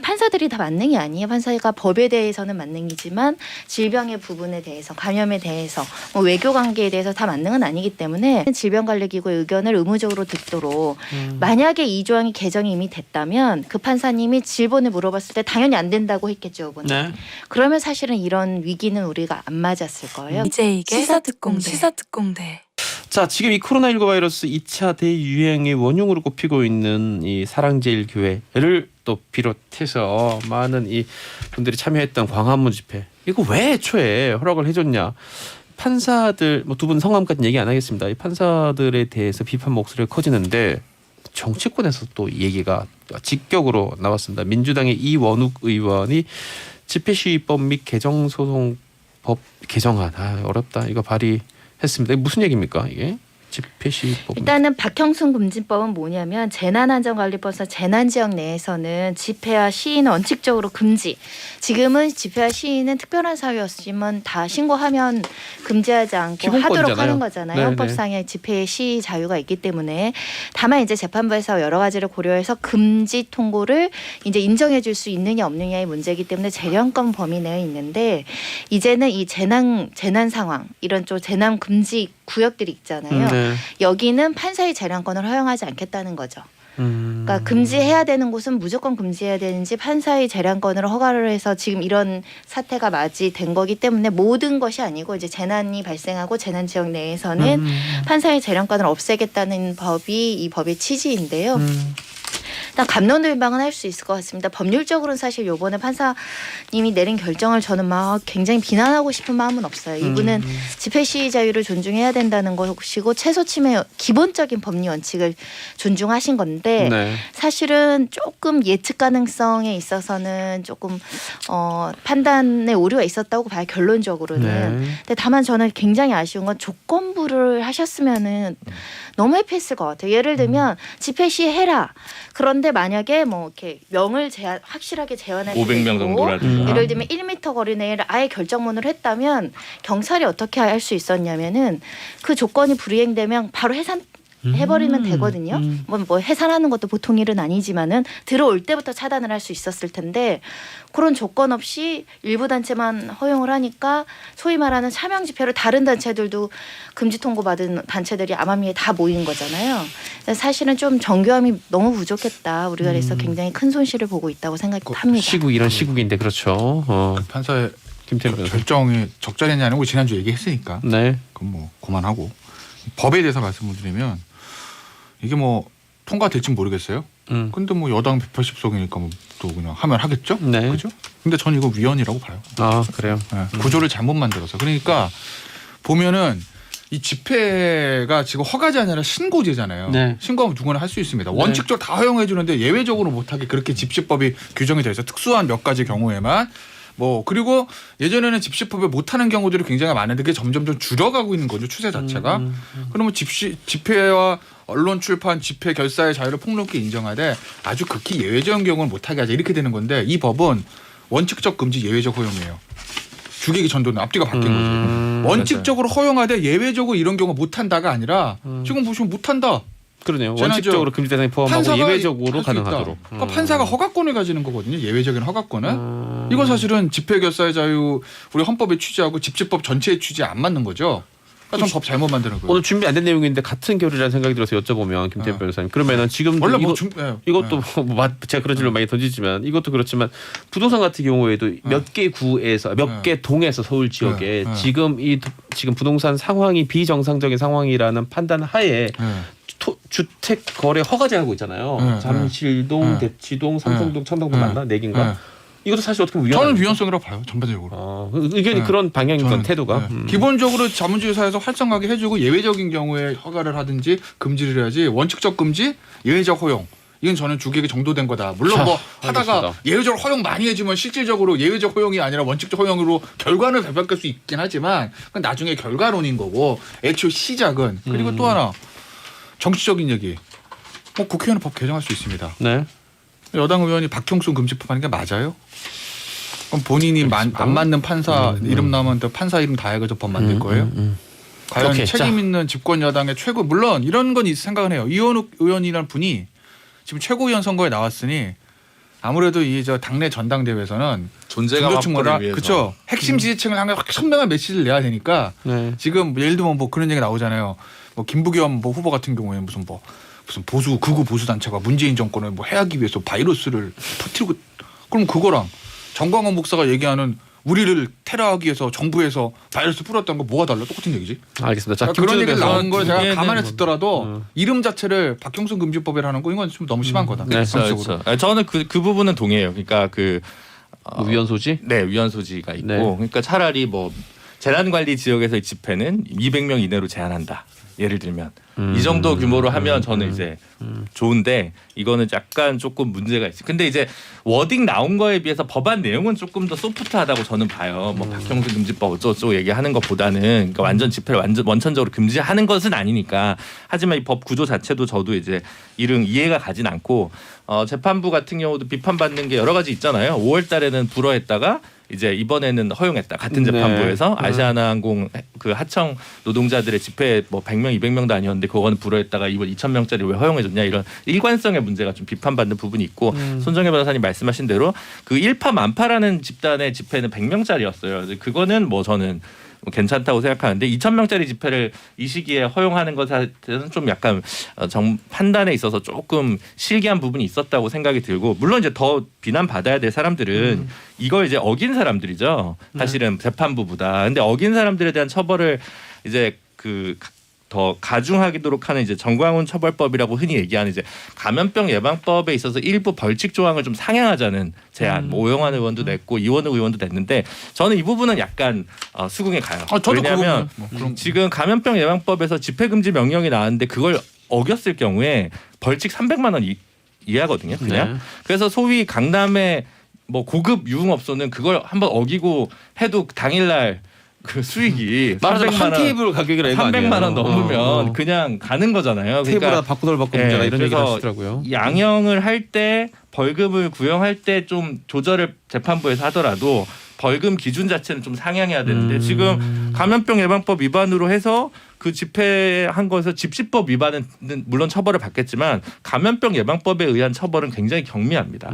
판사들이 다 만능이 아니에요. 판사가 법에 대해서는 만능이지만 질병의 부분에 대해서, 감염에 대해서, 뭐 외교 관계에 대해서 다 만능은 아니기 때문에 질병관리기구의 의견을 의무적으로 듣도록 만약에 이 조항이 개정이 이미 됐다면 그 판사님이 질본을 물어봤을 때 당연히 안 된다고 했겠죠. 이번에. 네. 그러면 사실은 이런 위기는 우리가 안 맞았을 거예요. 이제 이게 시사특공대. 자, 지금 이 코로나19 바이러스 2차 대유행의 원흉으로 꼽히고 있는 이 사랑제일교회를 또 비롯해서 많은 이 분들이 참여했던 광화문 집회, 이거 왜 애초에 허락을 해줬냐? 판사들, 뭐 두 분 성함까지는 얘기 안 하겠습니다. 이 판사들에 대해서 비판 목소리가 커지는데 정치권에서 또 얘기가 직격으로 나왔습니다. 민주당의 이원욱 의원이 집회시위법 및 개정소송법 개정안, 어렵다, 이거 발의했습니다. 이게 무슨 얘기입니까 이게? 집회시위법. 일단은 박형순 금지법은 뭐냐면 재난안전관리법상 재난지역 내에서는 집회와 시위는 원칙적으로 금지. 지금은 집회와 시위는 특별한 사유였지만 다 신고하면 금지하지 않고 기본권이잖아요. 하도록 하는 거잖아요. 네네. 헌법상의 집회 시위 자유가 있기 때문에 다만 이제 재판부에서 여러 가지를 고려해서 금지 통고를 이제 인정해 줄 수 있느냐 없느냐의 문제이기 때문에 재량권 범위 내에 있는데 이제는 이 재난 상황 이런 좀 재난 금지 구역들이 있잖아요. 네. 여기는 판사의 재량권을 허용하지 않겠다는 거죠. 그러니까 금지해야 되는 곳은 무조건 금지해야 되는지 판사의 재량권을 허가를 해서 지금 이런 사태가 맞이된 거기 때문에 모든 것이 아니고 이제 재난이 발생하고 재난 지역 내에서는 판사의 재량권을 없애겠다는 법이 이 법의 취지인데요. 일단 감론도 일방은 할 수 있을 것 같습니다. 법률적으로는 사실 요번에 판사님이 내린 결정을 저는 막 굉장히 비난하고 싶은 마음은 없어요. 이분은 집회 시위 자유를 존중해야 된다는 것이고 최소 침해 기본적인 법리 원칙을 존중하신 건데 네. 사실은 조금 예측 가능성에 있어서는 조금 판단에 오류가 있었다고 봐요. 결론적으로는. 네. 근데 다만 저는 굉장히 아쉬운 건 조건부를 하셨으면은 너무 해피했을 것 같아요. 예를 들면 집회 시해라. 그런데 만약에 뭐 이렇게 명을 확실하게 제한할 500명 정도라든가. 예를 들면 1m 거리 내에 아예 결정문을 했다면 경찰이 어떻게 할 수 있었냐면은 그 조건이 불이행되면 바로 해버리면 되거든요. 뭐 해산하는 것도 보통 일은 아니지만은 들어올 때부터 차단을 할 수 있었을 텐데 그런 조건 없이 일부 단체만 허용을 하니까 소위 말하는 차명 집회로 다른 단체들도 금지 통고 받은 단체들이 암암리에 다 모인 거잖아요. 사실은 좀 정교함이 너무 부족했다. 우리가 그래서 굉장히 큰 손실을 보고 있다고 생각합니다. 시국 이런 시국인데 그렇죠. 판사의 김태현 변호사. 결정이 적절했냐 아니고 지난주 얘기했으니까 네. 그럼 뭐 그만하고 법에 대해서 말씀을 드리면 이게 뭐 통과될지 모르겠어요. 근데 뭐 여당 180석이니까 뭐 또 그냥 하면 하겠죠. 네. 그죠? 근데 저는 이거 위헌이라고 봐요. 아, 그래요. 네. 구조를 잘못 만들어서. 그러니까 보면은 이 집회가 지금 허가제 아니라 신고제잖아요. 네. 신고하면 누구나 할 수 있습니다. 원칙적으로 다 허용해 주는데 예외적으로 못하게 그렇게 집시법이 규정이 되어 있어요. 특수한 몇 가지 경우에만. 뭐 그리고 예전에는 집시법에 못하는 경우들이 굉장히 많은데 그게 점점 줄어가고 있는 거죠. 추세 자체가. 그러면 집회와 언론 출판, 집회 결사의 자유를 폭넓게 인정하되 아주 극히 예외적인 경우는 못하게 하자 이렇게 되는 건데 이 법은 원칙적 금지 예외적 허용이에요. 주객이 전도는 앞뒤가 바뀐 거죠. 원칙적으로 허용하되 예외적으로 이런 경우 못한다가 아니라 지금 보시면 못한다. 그러네요. 원칙적으로 금지 대상에 포함하고 예외적으로 가능하도록. 그러니까 판사가 허가권을 가지는 거거든요. 예외적인 허가권은. 이건 사실은 집회 결사의 자유 우리 헌법의 취지하고 집시법 전체의 취지에 안 맞는 거죠. 그러니까 전 법 잘못 만드는 거예요. 오늘 준비 안 된 내용인데 같은 결이라는 생각이 들어서 여쭤보면 김태현 변호사님. 그러면은 지금 원래 뭐 이것도 제가 그런 질문 많이 던지지만 이것도 그렇지만 부동산 같은 경우에도 몇 개 구에서 몇 개 동에서 서울 지역에 지금 부동산 상황이 비정상적인 상황이라는 판단 하에 주택 거래 허가제하고 있잖아요. 잠실동, 대치동, 삼성동, 청담동 맞나? 네 개인가? 이것도 사실 어떻게 보면 저는 위헌성이라고 봐요. 전반적으로. 의견이 그런 방향인 건 태도가. 기본적으로 자본주의 사회에서 활성화하게 해주고 예외적인 경우에 허가를 하든지 금지를 해야지 원칙적 금지, 예외적 허용. 이건 저는 주객이 정도된 거다. 물론 뭐 하다가 알겠습니다. 예외적으로 허용 많이 해주면 실질적으로 예외적 허용이 아니라 원칙적 허용으로 결과는 발표할 수 있긴 하지만 그건 나중에 결과론인 거고 애초 시작은. 그리고 또 하나 정치적인 얘기. 뭐 국회의원은 법 개정할 수 있습니다. 네. 여당 의원이 박형순 금지법 하는 게 맞아요? 그럼 본인이 안 맞는 판사 이름 나오면 또 판사 이름 다 해가지고 법 만들 거예요? 과연 오케이, 책임 있는 집권 여당의 최고 물론 이런 건 생각은 해요. 이원욱 의원이라는 분이 지금 최고위원 선거에 나왔으니 아무래도 이 저 당내 전당대회에서는 존재감 중도층보다 확보를 위해서. 그렇죠. 핵심 지지층을 향해 확 선명한 메시지를 내야 되니까 네. 지금 예를 들면 뭐 그런 얘기 나오잖아요. 뭐 김부겸 뭐 후보 같은 경우에 무슨 보수 극우 보수 단체가 문재인 정권을 뭐 해하기 위해서 바이러스를 터뜨리고 그럼 그거랑 정광훈 목사가 얘기하는 우리를 테러하기 위해서 정부에서 바이러스 뿌렸다는 거 뭐가 달라? 똑같은 얘기지. 알겠습니다. 자, 그러니까 그런 얘기를 김준호 나온 걸 제가 보기에는 가만히 뭐- 듣더라도 이름 자체를 박형선 금지법이라는 거 이건 좀 너무 심한 거다. 네. 상식적으로. 그렇죠. 저는 그 부분은 동의해요. 그러니까 위헌 소지? 네, 위헌 소지가 있고 네. 그러니까 차라리 뭐 재난관리 지역에서의 집회는 200명 이내로 제한한다. 예를 들면 이 정도 규모로 하면 저는 이제 좋은데 이거는 약간 조금 문제가 있어요. 근데 이제 워딩 나온 거에 비해서 법안 내용은 조금 더 소프트하다고 저는 봐요. 뭐 박형선 금지법 어쩌고 얘기하는 것보다는 그러니까 완전 집회를 원천적으로 금지하는 것은 아니니까. 하지만 이 법 구조 자체도 저도 이제 이른 이해가 가진 않고 재판부 같은 경우도 비판받는 게 여러 가지 있잖아요. 5월 달에는 불허했다가 이제 이번에는 허용했다. 같은 네. 재판부에서 아시아나항공 그 하청 노동자들의 집회 뭐 100명, 200명도 아니었는데 그거는 불허했다가 이번 2,000명짜리 왜 허용해줬냐 이런 일관성의 문제가 좀 비판받는 부분이 있고 손정혜 변호사님 말씀하신 대로 그 일파만파라는 집단의 집회는 100명짜리였어요. 그거는 뭐 저는 괜찮다고 생각하는데 2,000명짜리 집회를 이 시기에 허용하는 것에 대해서는 좀 약간 판단에 있어서 조금 실기한 부분이 있었다고 생각이 들고 물론 이제 더 비난받아야 될 사람들은 이걸 이제 어긴 사람들이죠. 사실은 재판부보다. 근데 어긴 사람들에 대한 처벌을 이제 더 가중하도록 하는 이제 정광훈 처벌법이라고 흔히 얘기하는 이제 감염병 예방법에 있어서 일부 벌칙 조항을 좀 상향하자는 제안, 뭐 오영환 의원도 냈고 이원우 의원도 냈는데 저는 이 부분은 약간 수긍에 가요. 저도 왜냐하면 그 부분은 뭐 그런 지금 감염병 예방법에서 집회 금지 명령이 나왔는데 그걸 어겼을 경우에 벌칙 300만 원 이하거든요. 그냥. 네. 그래서 소위 강남의 뭐 고급 유흥업소는 그걸 한번 어기고 해도 당일날 그 수익이 말하자면 300만 한 원, 테이블 가격이라 이거 아니에요. 300만 원 넘으면 어. 그냥 가는 거잖아요. 테이블 바꾸돌 바꾸 문제라 이런 얘기 그래서 하시더라고요. 양형을 할 때 벌금을 구형할 때 좀 조절을 재판부에서 하더라도 벌금 기준 자체는 좀 상향해야 되는데 지금 감염병 예방법 위반으로 해서 그 집회한 것에서 집시법 위반은 물론 처벌을 받겠지만 감염병 예방법에 의한 처벌은 굉장히 경미합니다.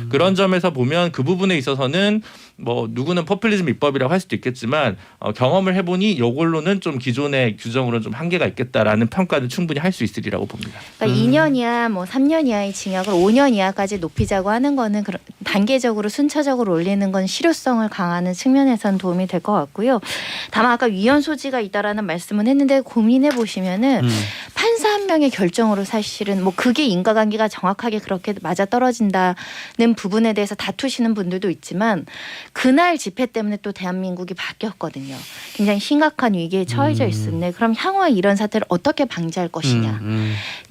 그런 점에서 보면 그 부분에 있어서는 뭐 누구는 포퓰리즘 입법이라고 할 수도 있겠지만 경험을 해보니 이걸로는 좀 기존의 규정으로는 좀 한계가 있겠다라는 평가는 충분히 할 수 있으리라고 봅니다. 그러니까 2년 이하, 뭐 3년 이하의 징역을 5년 이하까지 높이자고 하는 거는 단계적으로 순차적으로 올리는 건 실효성을 강화하는 측면에서는 도움이 될 것 같고요. 다만 아까 위헌 소지가 있다라는 말씀은 했는데 고민해 보시면은 판사 한 명의 결정으로 사실은 뭐 그게 인과관계가 정확하게 그렇게 맞아 떨어진다는 부분에 대해서 다투시는 분들도 있지만 그날 집회 때문에 또 대한민국이 바뀌었거든요. 굉장히 심각한 위기에 처해져 있었네. 그럼 향후에 이런 사태를 어떻게 방지할 것이냐.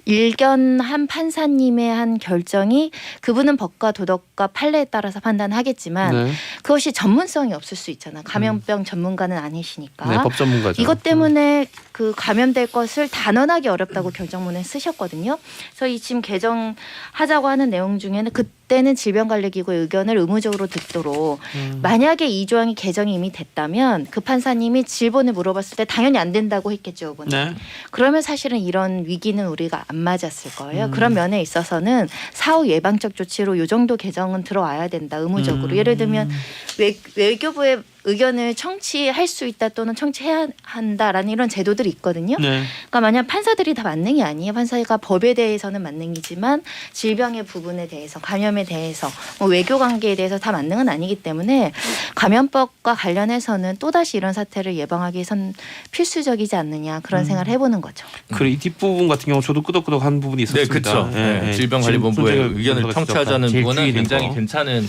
일견한 판사님의 한 결정이 그분은 법과 도덕과 판례에 따라서 판단하겠지만 네. 그것이 전문성이 없을 수 있잖아. 감염병 전문가는 아니시니까. 네, 법 전문가죠. 이것 때문에 그 감염될 것을 단언하기 어렵다고 결정문에 쓰셨거든요. 그래서 이 지금 개정하자고 하는 내용 중에는 그때는 질병관리기구의 의견을 의무적으로 듣도록 만약에 이 조항이 개정이 이미 됐다면 그 판사님이 질본을 물어봤을 때 당연히 안 된다고 했겠죠. 이번에. 네. 그러면 사실은 이런 위기는 우리가 안 맞았을 거예요. 그런 면에 있어서는 사후 예방적 조치로 이 정도 개정은 들어와야 된다. 의무적으로. 예를 들면 외교부의 의견을 청취할 수 있다 또는 청취해야 한다라는 이런 제도들이 있거든요. 네. 그러니까 만약 판사들이 다 만능이 아니에요. 판사가 법에 대해서는 만능이지만 질병의 부분에 대해서 감염에 대해서 뭐 외교 관계에 대해서 다 만능은 아니기 때문에 감염법과 관련해서는 또다시 이런 사태를 예방하기 위해선 필수적이지 않느냐 그런 생각을 해보는 거죠. 그래 이 뒷부분 같은 경우 저도 끄덕끄덕한 부분이 네, 있었습니다. 그렇죠. 예, 예. 질병관리본부의 지금 의견을 손정혜 청취하자는 제일 부분은 주의 있는 굉장히 거. 괜찮은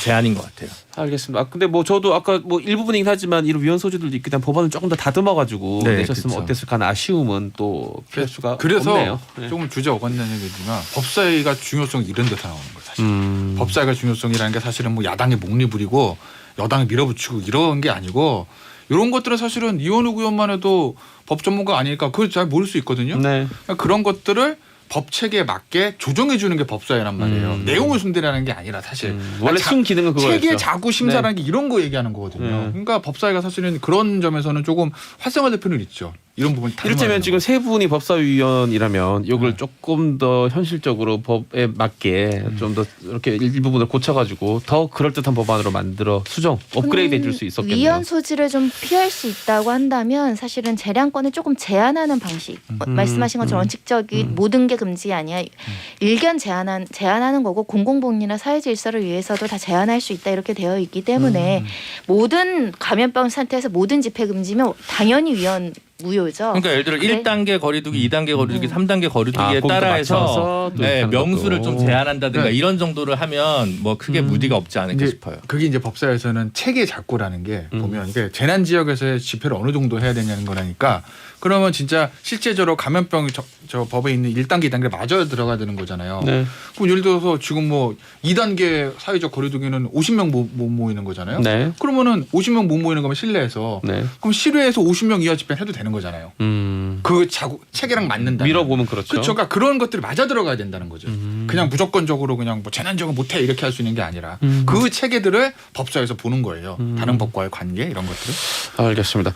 제안인 것 같아요. 알겠습니다. 근데 뭐 저도 아까 뭐 일부분이긴 하지만 이런 위헌 소지들도 있기 때문에 법안을 조금 더 다듬어가지고 네, 내셨으면 그쵸. 어땠을까 하는 아쉬움은 또 피할 수가 그래서 없네요. 네. 조금 주제 어긋나는 얘기지만 법사위가 중요성이 이런 데서 나오는 거예요. 사실. 법사위가 중요성이라는 게 사실은 뭐 야당의 목리부리고 여당을 밀어붙이고 이런 게 아니고 이런 것들은 사실은 이원우 의원만 해도 법 전문가 아니니까 그걸 잘 모를 수 있거든요. 네. 그러니까 그런 것들을 법 체계에 맞게 조정해 주는 게 법사위란 말이에요. 내용을 순대라는 게 아니라 사실 원래 자- 순 기능은 그거였죠. 체계 자구 심사라는 게 이런 거 얘기하는 거거든요. 네. 그러니까 법사위가 사실은 그런 점에서는 조금 활성화될 필요는 있죠. 이런 부분이 다 이렇다면 지금 세 분이 법사위원이라면 이걸 조금 더 현실적으로 법에 맞게 좀 더 이렇게 일부분을 고쳐가지고 더 그럴듯한 법안으로 만들어 수정 업그레이드 해줄 수 있었겠네요. 위헌 소지를 좀 피할 수 있다고 한다면 사실은 재량권을 조금 제한하는 방식. 말씀하신 것처럼 원칙적인 모든 게 금지 아니야. 일견 제한하는 거고 공공복리나 사회질서를 위해서도 다 제한할 수 있다 이렇게 되어 있기 때문에 모든 감염병 상태에서 모든 집회 금지면 당연히 위헌 무효죠. 그러니까 예를 들어 그래? 1단계 거리두기, 2단계 거리두기, 3단계 거리두기에 거기도 따라서 맞춰서 또 네, 이렇게 하는 명수를 것도. 좀 제한한다든가 네. 이런 정도를 하면 뭐 크게 무리가 없지 않을까 이제 싶어요. 그게 이제 법사에서는 체계 작고라는 게 보면 이게 재난 지역에서의 집회를 어느 정도 해야 되냐는 거라니까 그러면 진짜 실제적으로 감염병 저 법에 있는 1단계, 2단계를 맞아야 들어가야 되는 거잖아요. 네. 그럼 예를 들어서 지금 뭐 2단계 사회적 거리두기는 50명 못 모이는 거잖아요. 네. 그러면은 50명 못 모이는 거면 실내에서 네. 그럼 실외에서 50명 이하 집회는 해도 되는 거잖아요. 그 체계랑 맞는다. 밀어보면 그렇죠. 그렇죠. 그러니까 그런 것들이 맞아 들어가야 된다는 거죠. 그냥 무조건적으로 그냥 뭐 재난적으로 못해 이렇게 할 수 있는 게 아니라 그 체계들을 법사에서 보는 거예요. 다른 법과의 관계 이런 것들을. 알겠습니다.